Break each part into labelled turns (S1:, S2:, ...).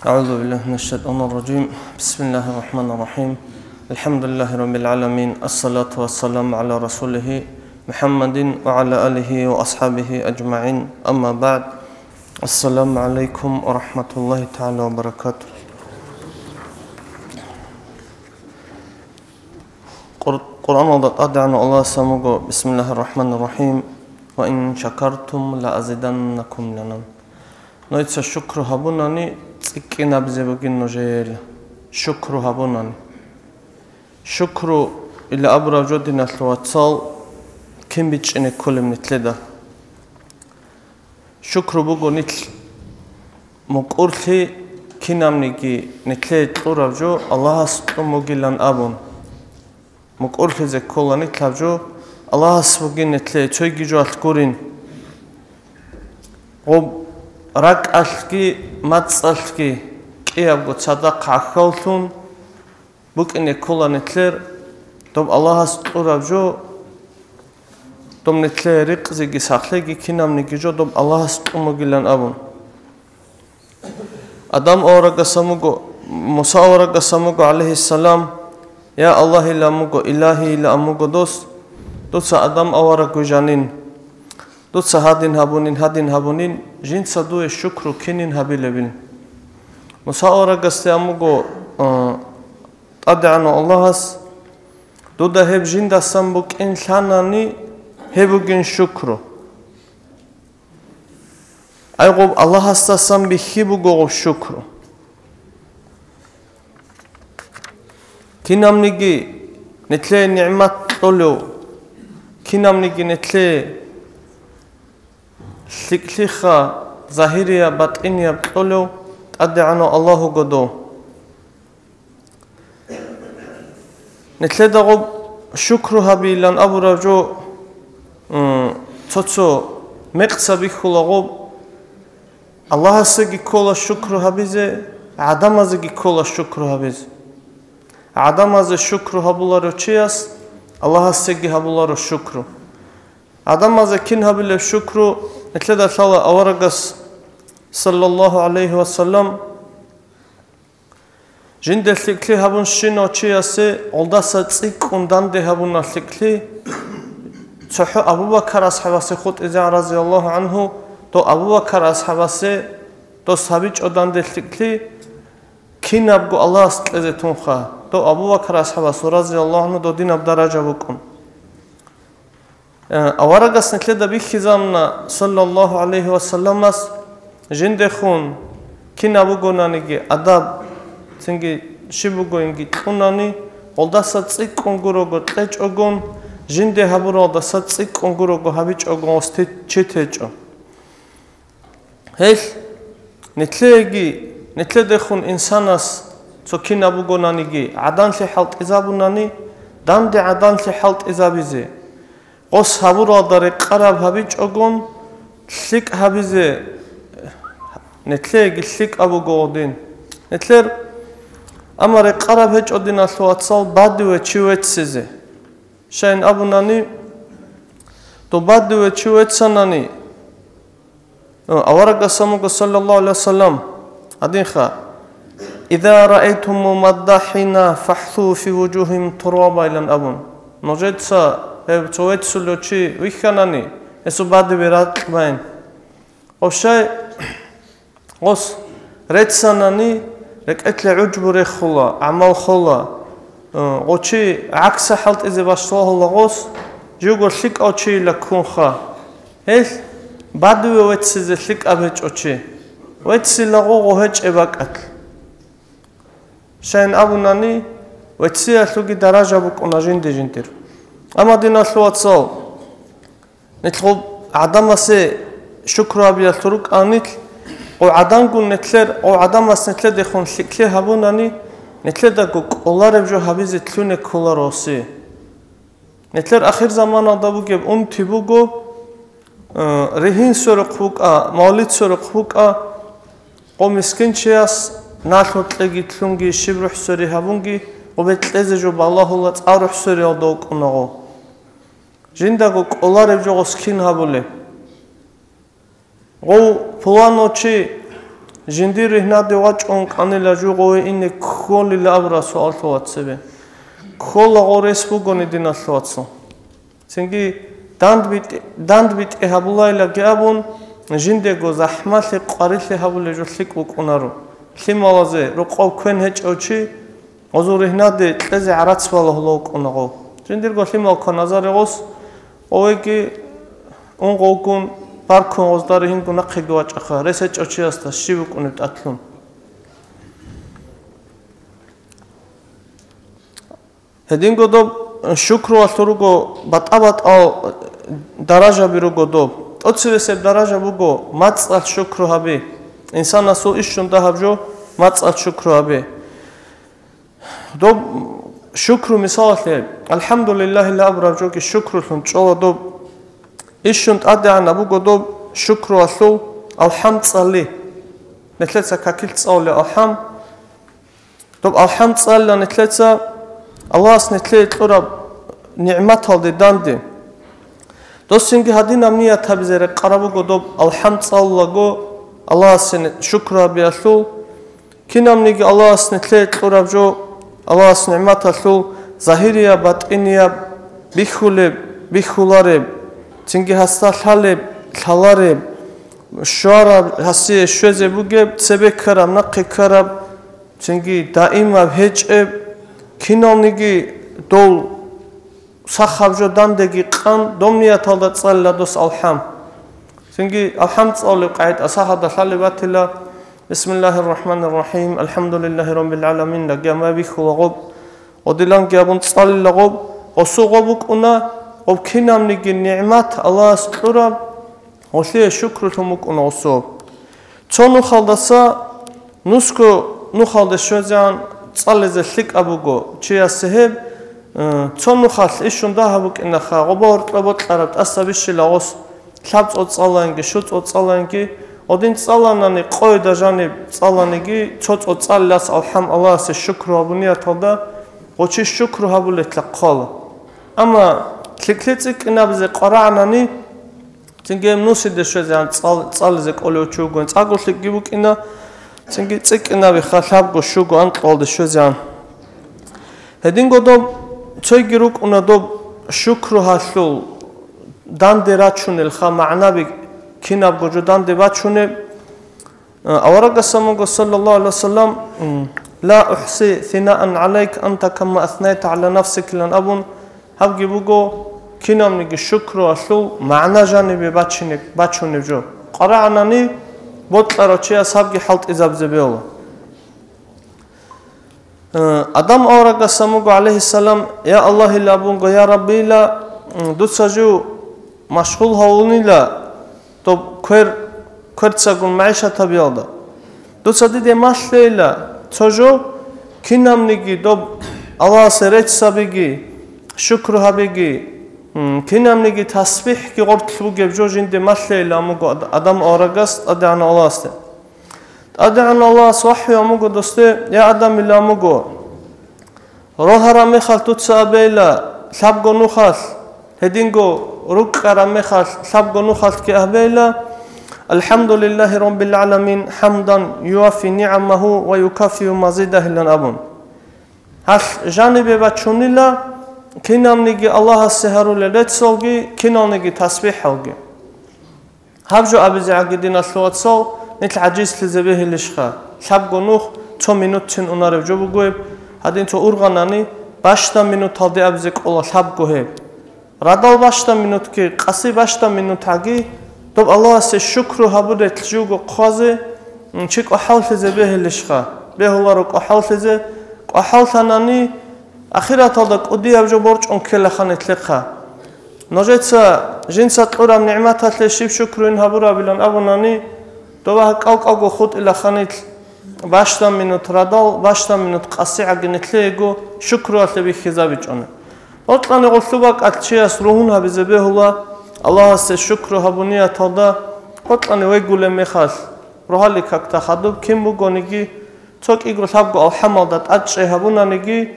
S1: أعوذ بالله من الشيطان الرجيم بسم الله الرحمن الرحيم الحمد لله رب العالمين الصلاة والسلام على رسوله محمد وعلى آله وأصحابه أجمعين أما بعد السلام عليكم ورحمة الله تعالى وبركاته قرآن أدعنا الله سمعه بسم الله الرحمن الرحيم وإن شكرتم لأزيدنكم لنا نويتس شكر هبوناني تكينا بزبوجين نجيل شكر هبوناني شكر إلى أبرا جودنا الواتسال كم بيجيني كل من تلدا شكر بوجو نتل مقولتي كنام نيجي نتلي تورا جو الله سبحانه أبون مقولتي زي كولا نتلا جو الله سبحانه نتلي تويجي جو أتكورين رك أشكي ماتسالكي كي أبغى تصدق عخالتون بوك إني كولا نتلر دوب الله سبحانه جو دوم نتلر رقزي ساخلي كينام نيجي دوب الله سبحانه جلان أبون آدم أورا قسمه موسى أورا قسمه عليه السلام يا الله لا مغو إلهي لا مغو دوس آدم أورا كوجانين دوت هادين هابونين جين صدوه الشكر كنين هابيلبين موسى أورا قسته أمغو أدعنا الله دودا هب جين دستم بوك إنساناني هبوجين شكرو أيقوب الله استسم بخيبوجو شكرو كنام نيجي نتلي نعمت طلو كنام نيجي نتلي شكلها ظاهرية باطنية بطلو أدعنا الله قدو نتلي دغب شكرها بيلان أبو رجو تطو مقصة بيخلغب الله سيجي كل شكرها بيزي عدم زيجي كل شكرها بيزي عدم زي شكرها بولارو تشياس الله سيجي هبولارو شكرو عدم زي كين هبيل شكرو نتلدى الله أورقس صلى الله عليه وسلم جند الثقلي هبون شنو تشياسي عندسة تسيك وندان ده هبون الثقلي صحو أبو بكر أصحابه خود إذا رضي الله عنه تو أبو بكر أصحابه تو سبيج أدان ده الثقلي كين أبو الله استلزتون خا تو أبو بكر أصحابه رضي الله عنه دو دين بدرجة بكون أورقس نتلدى بخزامنا صلى الله عليه وسلم جند خون كين أبو جونانيجي أدب تنجي شبو جوينجي توناني olda satsik kongurogo tech ogon jinde haburo olda satsik kongurogo habich ogon oste chetecho hel netlede khun insanas tsokin abu gonanigi adan li halt izabunani dande adan li halt izabize os haburo dare qarab habich ogon lik habize netlegi lik abu godin netler أمر قرب هج أدينا الواتسال بدو وشويت سيزه شين أبو ناني تو بدو وشويت سناني أورق سموك صلى الله عليه وسلم أدين خا إذا رأيتم ممدحين فحثوا في وجوههم ترابا إلى أبون نجد سا شويت سلوشي ويخاناني إسو بدو برات باين أو شيء غص ريت سناني لك أتلي عجب رخلا عمل خلا وشي عكس حالت إذا بشطوه لغوص جوجو لك أوشي لكون خا هيل بعدو ويتسيز لك أبهج أوشي ويتسي لغو وهج إباك أتل شاين أبو ناني ويتسي أتلوكي درجة بكونا جندي جندير أما دينا الواتسال نتلغب عدم سي شكرا بيالتروك آنيتل وعدم قل نتلر أو عدم أس نتلر دخون شكله هبوناني نتلر دقوق الله ربجو هبيز تلونه كلا راسي نتلر آخر زمان آدابو جب تبوغو رهين سرق بوكا ماليت سرق بوكا قو مسكين شياس نالو تلقي تلونجي شبرح سري هبونجي وبتلزجو بالله الله تعرف سري آدوك أنغو جين دقوق الله ربجو غسكين هبولي غو پوانوچی جندير هنا دوات أنك أنا لجوعه إن كل الأبرة سؤال ثوات سبب كل غورس بقوني دينا ثوات سو سنجي داند بيت إهابولا إلى جابون جندي زحمة قارث هابول جلسك وكونارو ثم وزه رقاب كون هج أوشي أزور هنا ده تلزع عرض والله لو كونارو جندير ثم وكنازار غوس أوكي أنقوكون باركون غزدارهين كنا خيجوات أخا رسج أوشي أستا شيبك ونبت أتلون هدين قدوب شكر وثروجو بتأبط أو درجة بيروجو أتصل درجة بوجو ما تصل شكر هبي إنسان نسو إيشون ده هبجو ما تصل شكر هبي دوب شكر مثال الحمد لله اللي أبرجو كي شكر لهم شو دوب إيشون تأدي عن أبوجو دوب شكر وثو الحمد صلي نتلتسا كاكيل تصلي الحمد دوب الحمد صلي نتلتسا الله سنتلت قرب نعمته داندي دوستينكي هادين أمنية تبزير قربو قدوب الحمد صلى الله سن شكرا بيأثو كين أمنيكي الله سنتلت قرب جو الله سنعمته ثو ظاهرية باطنية بيخولارب تنكي هستا ثالارب شوارب هسي شوزي بوغب تسبي كرب نقي كرب تنكي دائما بهجب كين أمنيكي دول سخابجو داندگی قان دومنیا تالد صلى دوس الحم سنجي الحمد صلى قاعد أصحاب دخل باتلا بسم الله الرحمن الرحيم الحمد لله رب العالمين لجمع بك وغب ودلان جابون صلى لغب وصغبك أنا وبكنا من النعمات الله سكرا وشيء شكر لهمك أنا وصوب تونو خالدسا نسكو نخالد شوزان صلى زلك أبوجو شيء السهب تونو خاص إيشون ده هبوك إن خا غبار طلبت قربت أصابيش لاغوس خبز أتصالانجي شوت أتصالانجي ودين تصالانني قوي دجاني تصالانجي شوت أتصالاس الحمد الله سشكر وبنية تدا وشي الشكر هبول تلقال أما تلكلتك إن بزي قرعناني تنجي منوسيد شوزان تصال زك أولو تشوغون تاقول لك جيبوك إن تنجي تك إن بخلاب وشوغو أنقل شوزان هدين قدوم تيجروك ونادوب شكر هالشول داندي راتشون الخا معنا بكيناب جوجو داندي باتشون أورق السماء صلى الله عليه وسلم لا أحصي ثناء عليك أنت كما أثنيت على نفسك لأن أبون هبجي بوجو كينام نيجي شكر هالشول معنا جانبي باتشون جو قرعناني بطل راتشي أصحابي حلت إذا بزبيوه آدم أورق السماء عليه السلام يا الله لا بونغو يا ربي لا دوتساجو مشغول هوني لا طب كرتساقون معيشة تبيضة دوتسادي دي ماشلي لا تساجو كينام نيجي دوب الله سريت سابيجي شكر هابيجي كينام نيجي تسبيح كي غرط لبوغي بجوجين دي ماشلي لا موغو آدم أورق است أدعان الله است أدعان الله صحي أموجو دوستي يا آدم إلا أموجو روح رامي خال تتسابيلا سابقو نخاس هدينجو رك رامي خال سابقو نخاس كأهبيلا الحمد لله رب العالمين حمدا يوافي نعمه ويكافئ مزيده لنا أبون هش جانبي باتشونيلا كينام نيجي الله السهر للتسوجي كينام نيجي تسبيح هوجي هبجو أبزي عقدين الصوت صو نتل عجيز لزبيه الاشخاء سابقو نوخ 2 minut تن أنارب جوبو قويب هادين تو أورغاناني 5 minut هادي أبزيك أولا سابقو هيب رادال 5 minut كي قاسي 5 minut هاگي دوب الله سي شكرو هابوده تلجوغو قوازي چيك أحاول لزبيه الاشخاء بيه الله روك أحاول لزي أحاول ثاناني أخيرا تالدك أدي أبجو برج أنكيلا خاني تلقها نجيتسا جنسا تقرام نعمتها تلشيب شكرين هابورا بلان أبوناني دوبا هكاوكاوكو خود إلا خانيت 5 minut رادال 5 minut قاسي عقنت ليغو شكرو أتلبي خزابي جونه أطلاني غلطوباك أتشياس روحونها بزبيه الله سي شكرو هابونية تادا أطلاني ويقول ميخاس روحالي كاكتا خادوب كيم بوغونيجي توك إيقل هابقو الحمال دات أتشي هابونانيجي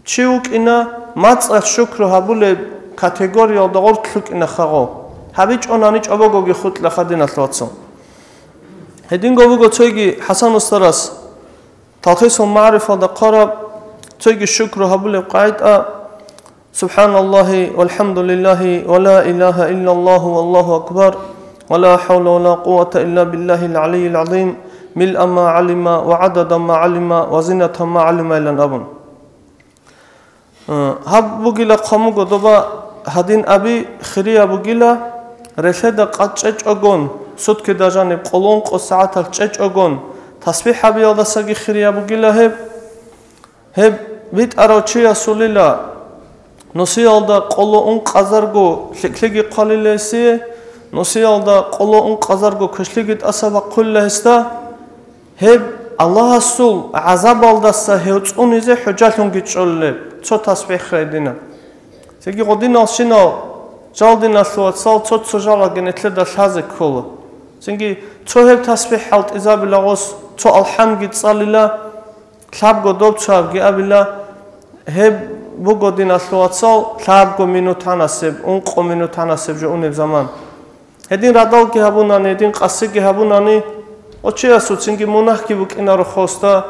S1: تشيوك إنا ماتس شكرو هابولي كاتيجوريا دغول تلوك إنا خاغو هابيج أونانيج أبوغوغي خود لخدين أتلواتسو هدين قبوقو تويجي حسن استرس تلخيص المعرفة دا قرب تويجي الشكر هبول قاعد سبحان الله والحمد لله ولا إله إلا الله والله أكبر ولا حول ولا قوة إلا بالله العلي العظيم ملء ما علم وعدد ما علم وزنة ما علم إلى الأبن هب بقيل قاموغو دوبا هدين أبي خريا بقيل رشد قاتش أجون صوت كده جانب قلون قصعة الشج أجون تسبيح أبي الله سجى خريا بقيل هب بيت أروتشيا سوليلا نصيالدا قلون قزرجو شكلي قليلسي نصيالدا قلون قزرجو كشلي أسبق كل هستا هب الله سول عذاب الله سهيوت أنيزه حجاتهم جتشولب شو تسبيح خيدنا سيجي قدينا شنو جالدنا سوات سال شو تسجل جنت لدا شازك كله سيجي شو هب تسبيح حلت إذا بلغوس شو الحمد جتسالله كلاب قدوب شاب جابلا هب بقدينا سوات سال كلاب قمينو تناسب قمينو تناسب جو أنيب زمان هدين ردال كهبوناني هدين قصي كهبوناني وچه سوچنگی منح کی بک اینا رو خواسته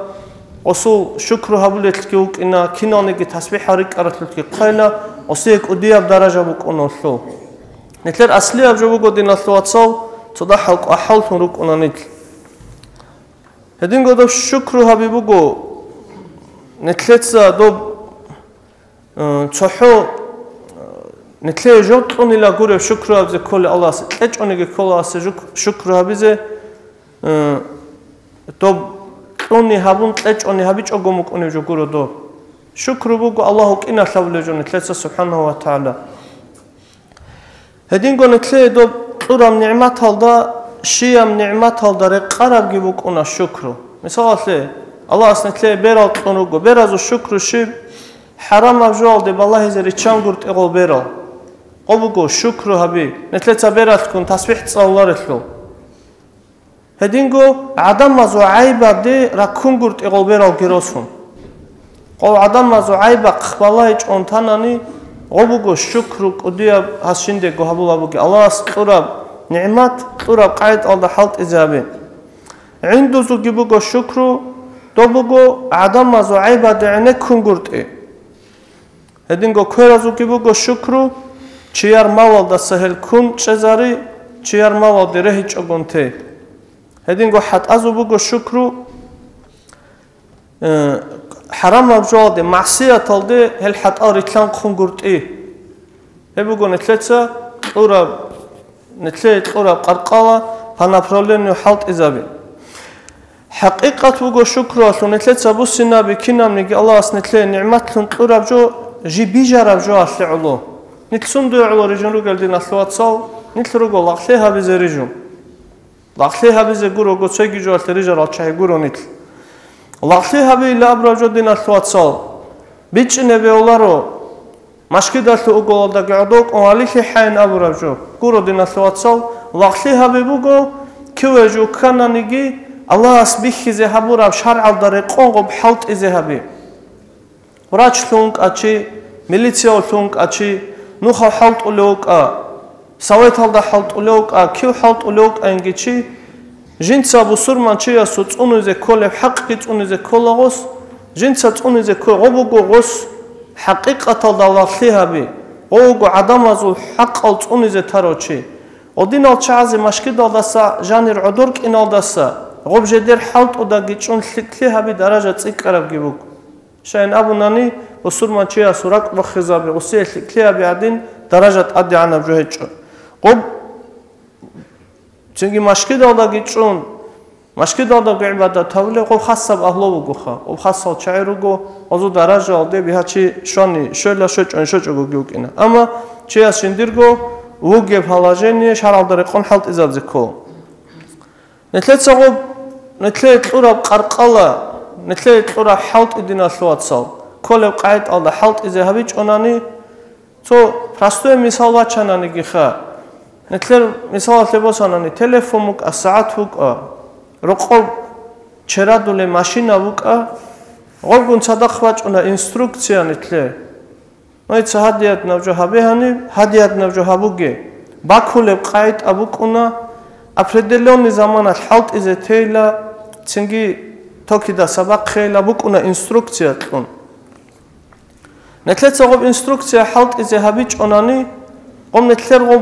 S1: اصول شکر هبولت کی بک اینا کنانی کی تسبیح حرک ارتلت کی قیلا اصل یک ادیاب درجه بک اونسو نتلر اصلی ابجو بگو دین اصلوات سال صدا حلق احال تون رک اونانیت هدین گودو شکر هبی بگو نتلت زا دو چحو نتلر جوت اونی لگوره شکر هبزه کل الله ست اچ اونی که کل الله ست شکر هبیزه تو اونی هبون تلچ اونی هبیچ اگمک اونی جو گرو دو شکر بگو الله که اینا شاول جون تلچ سبحانه و تعالی هدین گونه تلی دو قرام نعمت هالدا شیام نعمت هالدا رقرب گیبک اونا شکرو مثلا الله اصلا تلی برال تونو گو برازو شکر شیب حرام افجال دی بالله زری چان گرت اقل برال قبگو شکر هبی نتلچ برات کن تسبیح تصالله رتلو هدينغو عدم مزو عيبة دي راكون قرط إغلبير الجيروسون قو عدم مزو عيبة قبالله يجعون تاناني غبوغو شكرك وديا هاشيندي قو هبولا بوغي الله سطورب نعمات طورب قاعد على حالت إجابي عنده زو جيبوغو شكرو دوبوغو عدم مزو عيبة دي عنك كون قرط إيه هدينغو كويرا زو جيبوغو شكرو چيار ماوال دا سهل كون چزاري چيار ماوال دي رهيج اگون تي هدين قو حد أزو بقو شكرو حرام مبجوع دي معصية تلدي هل حد أريتلان قخون قرط إيه هبقو نتلتسا نتلت قرب قرقالة هانا برولين يحالت إزابي حقيقة بقو شكرو أسلو نتلتسا بوسينا بكينام نيجي الله أس نتلت نعمت لن قرب جو جي بيجارب جو أسلي علو نتلسون دو علو رجون رو قلدين أسلوات صال نتل رقو لغليها بزي رجون لغليها بزي قرو قو تسيجي جو أسلي رجال أتشاهي قرو نتل لغليها بي لأبرا جو دين أسلوات صال بيتش نبي أولارو مشكي داسلو أقول دا قعدوك وعليكي حين أبرا جو قرو دين أسلوات صال لغليها بي بقو كيو جو كان نيجي الله أسبيخي زي هبورا بشارع الداري قونغو بحوت إزي هبي وراج لونك أتشي ميليتيا لونك أتشي نوخو حوت أولوك سويت هالدا حوت أولوك كيو حوت أولوك أنجيشي جنسا بصور منشي يسوت أنو زي كل حقيقة أنو زي كل غص جنسا أنو زي كل غبوغو غص حقيقة الله فيها بي غبوغو عدم زو حق أنو زي تاروشي ودين الشعز مشكلة داسا جانر عدورك إن داسا غب جدير حوت وداقيتشون لها بدرجة تذكر بجيبوك شاين أبو ناني بصور منشي يسورك بخزابي غسيل لها بعدين درجة أدي عنا بجهج غب چونکی مشکل داده گیچون مشکل داده گعباده تاوله خب خاصه اهلا بگو خا خب خاصه چای رو گو ازو درجه آده بیها چی شانی شولا شوچ انشوچ گو گیوک اینا اما چی از شندیر گو وگیب حالاجنی شرال داره قن حالت ازاد زکو نتلت سقوب نتلت قرب قرقله نتلت قرب حالت ادینا سوات سال کل قاعد آده حالت ازهابیچ آنانی تو پرستوی مثال وچنانی گیخه نتلر مثال لباسانانی تلفونك الساعتك رقم چرادول ماشينا بك غلبون صدق واجنا انستركسيا نتلر نايت هديات نوجه هبهاني هديات نوجه هبوگه باكول قايد ابوكنا определенный заманат халт изе тейла цинги токида сабак хейла букуна инструкция тлун нетлеца гоб инструкция халт изе хабич онани гом нетлер гоб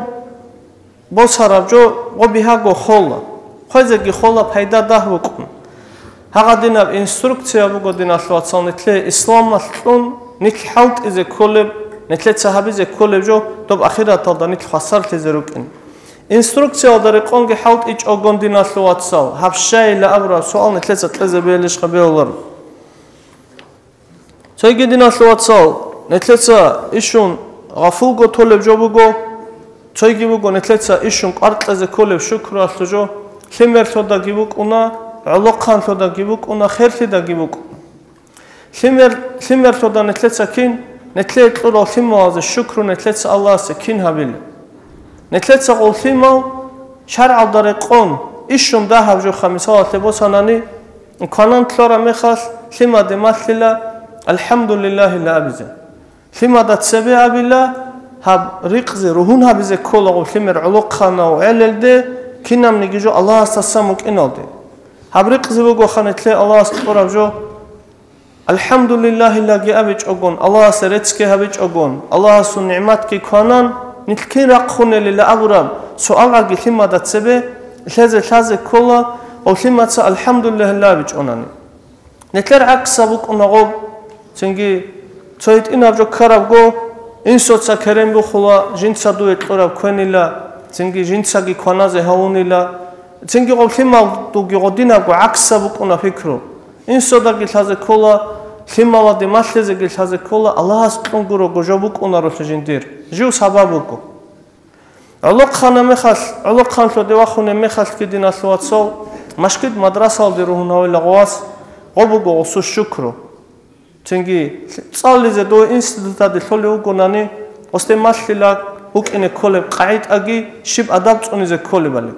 S1: босарабжо гобиха го холла хойзеги холла пайда дах букун хагадинаб инструкция бугодина шлуатсал нетле ислам тлун нитл халт изе колеб нетлеца хабизе колебжо доб ахират алда нитл хасар тезерукин инструкция дары конги халт ич огондина шлуатсал хабшайла абра суал нетлеца тлезе белиш хабеолар цойгедина шлуатсал нетлеца ишун ғафулго толебжо буго цойги буго нетлеца ишун qartleze колеб шукру аслужо химерлода гибук уна улоққанлода гибук уна херлида гибук химерлода нетлеца кин нетле тлуро химоазе шукру нетлеца алласе кин хабил нетлеца гол химо шаръ дары қон ишун да хабжо хамисала лебосанани канан тлора мехал хима демаслила алхамдулиллахи ла абизе хима да цебе абила хаб риқзе рухун хабизе колаго химер улоққана элелде кинам нигижо аллаҳ сасамук иналде хаб риқзе буго ханетле аллаҳ спорабжо алхамдулиллахи лаги абич огон аллаҳ серецке хабич огон аллаҳ су ниъматки канан нитлкин рақхунели ла абурам суалаги хима да цебе лазе кола о химаца алхамдулиллахи ла абич онани нетлер аксабук унагоб цинги цоит инабжо карабго инсоца керембу хула жинца дует қораб квенила цинги жинцаги кваназе хаунила цинги гоб химал дуги годинабго аксабук уна фикру инсодаги лазе кола хималади маслезеги лазе кола аллаҳ спонгуро гожобук унаро лежиндир жив сабабуку улоқхана мехал улоқханло девахуне мехал кидина луатсол машкид мадрасал дирухунавила гуас гобуго осу шукру цинги цаллизе до институтади лоли угонани осте маслила укине колеб қаид аги шиб адаб цунизе колебали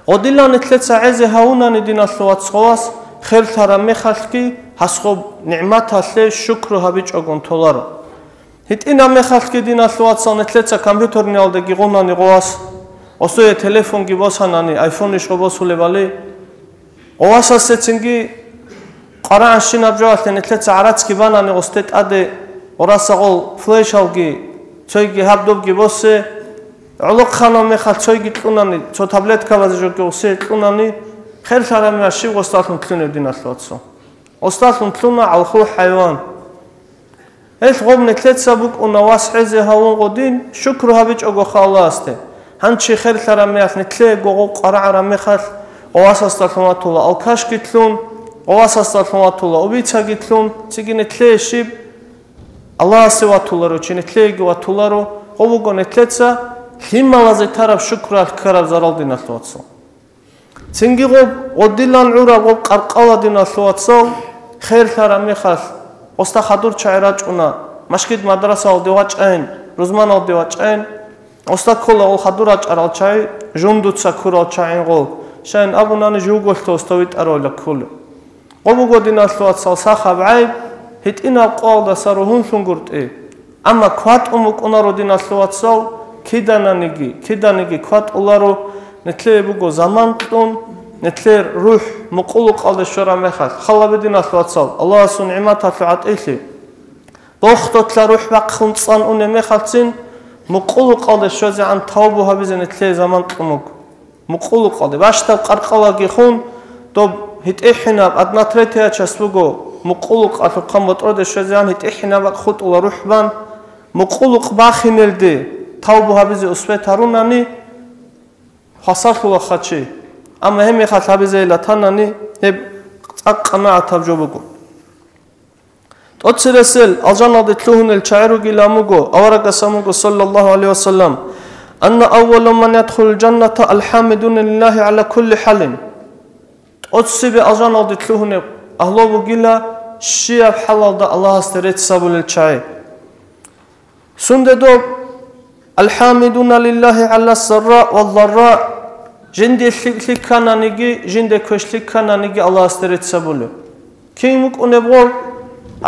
S1: одилан итлеца эзе хаунани дина луатсолас хелтара мехалки хасхоб ниъматалле шукру хабич огон толаро хитина мехалки дина луатсал итлеца компьютерни алде гонани гуас осое телефон гибосанани айфон ишгобосулевали гуасасе цинги قرآن شناب جوالت نتلت عرض کی بانه نگوستت اده وراسقول فلش هاوگی چایگی هبدوبگی بوسه علق خانم میخواد چایگی تلونانی چو تابلت کاوازی جو گوسه تلونانی خیلی شرم میشی گوستاتون تلونه دین اصلاتسو گوستاتون تلونه علخو حیوان هیچ قوم نتلت سبوک اون نواس حزه هاون قدین شکر هاویج اگو خاله استه هنچی خیلی شرم میاد نتله گو قرآن میخواد قواس استاتون تولا آلکاش کی تلون Овасастатулла обицагитлун цигинетлешиб Аллаҳ севатулларо чинетлеги ватулларо овуго нетлеца химмалазе тараб шукрал караб зарал динатлуатсо цингиго одилан ура го қарқала динатлуатсо хер тара мехал оста хадур чайрачуна машкид мадраса алдевачайн рузман алдевачайн оста кола ол хадурач аралчай жундуца курал чайн гол шайн абунани жуголто оставит арола кул قومو دينا لواتسال ساخاب عيب هيت إنا قال دا ساروهن شنگرت أما كوات أمك أنارو دينا لواتسال كيدا نيجي كوات أولارو نتلي بوغو زمان تون نتلي روح مقولو قال الشرع مخال خلا بدينا لواتسال الله سو نعمتها فعات إيشي بوختو تلا روح بقخون تصان أوني مخال تين مقولو قال الشرع عن توبوها بزي نتلي زمان تمك مقولو قال باشتاب قرقالاقي خون دوب هيت إحنا أدنى تريتها تشسبوجو مقولق أفقام وترد الشجان هيت إحنا بخط ولا روحبان مقولق باخين الدي توبها بزي أسبوع تروناني حصل ولا خشي أما هم يخاف بزي لا تناني هب أقنع تبجوبوجو أتصل الجنة دتلوهن الشعر جلاموجو أورق ساموجو صلى الله عليه وسلم أن أول من يدخل الجنة الحامدون لله على كل حال أتصل الجنة دتلوهن أهلو بقيلا شيء حلال ده الله استريت سبل الشعر سندو الحامدون لله على السراء والضراء جندي لكنا نيجي جندي كوش لكنا نيجي الله استريت سبله كيمك أنبغل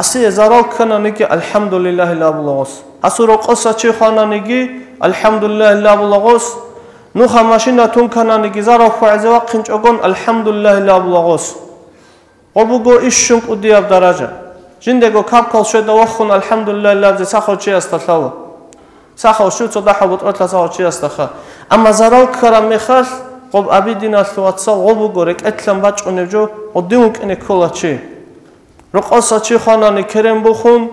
S1: أسي زارال كنا نيجي الحمد لله لا بلغوس أسرق أسا شيخنا نيجي الحمد لله لا بلغوس نوخا ماشينا تون كاناني جزارة وخوعزة وقنج أقول الحمد لله لا بلغوس قبوغو إششنك ودياب درجة جندقو كابكال شوية وخون الحمد لله لا بزي ساخو چي استخلاوه ساخو شو تصدحا بطرطلا ساخو چي استخلا أما زراو كرام مخال قب أبيدنا الثواتسال قبوغو رك أتلم باج ونبجو وديونك إني كولا چي رقصة چي خاناني كرم بخون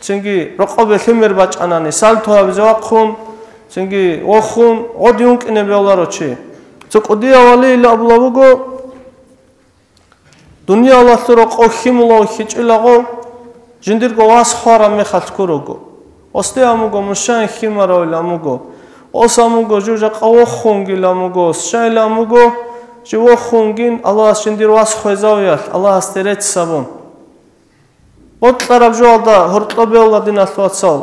S1: چنگي رقب ثمر باج أناني سالتوها بزواقون چنگي وخون وديونك إني بيولارو چي تك وديا ولي إلا أبلاوغو دنيا الله تروق أو خيم الله خيج إلاغو جنديرغو واس خارا مخالت كوروغو أستي أموغو مشان خيمارو إلاموغو أس أموغو جوجا قوو خونغي إلاموغو شان إلاموغو جو خونغين الله جندير واس خوزاويال الله استريت سابون وطلرب جوالدا هرطلبي الله دين الثواتسال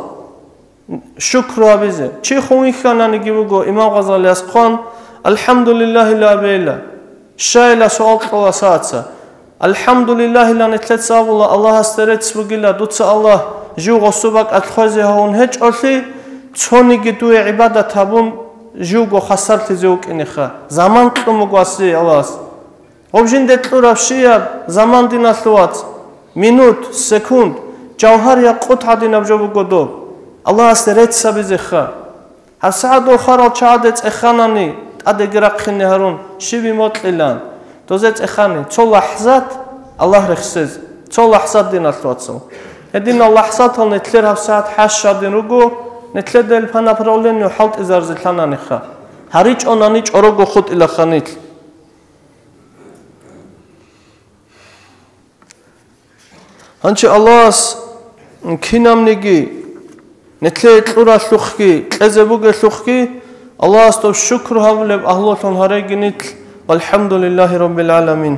S1: شكر وابيزي چي خونغي خاناني جيبوغو إمام غزالي أسقان الحمد لله لا بيلا شايلا سؤال الله ساتسا الحمد لله لأن تلتساب الله استريت سبقلا دوتس الله جو غصوبك أتخوزي هون هج أرثي توني جدوي عبادة تابون جو غو خسرت زيوك إنخا زمان تلومو قاسي الله وبجين دتلو رفشيا زمان دينا ثوات منوت سكوند جوهر يا قطعة دينا بجوبو قدوب الله استريت سبزيخا هل ساعد وخارل شعادت إخاناني أدقرق خيني هارون شبي موت إلان توزت إخاني تو لحظات الله رخصز تو لحظات دين الثواتسو هدين اللحظات هل نتلرها بساعت حاشا دين رغو نتلر دل فانا برولين يحلت إزار زلحانا نخا هاريج أونانيج أروغو خود إلا خانيت هنچه الله كينام نيجي نتلر تلورا ثلوخكي تلزبوغ ثلوخكي الله استو شكر هاولب أهلوتون هاريجي نتل والحمد لله رب العالمين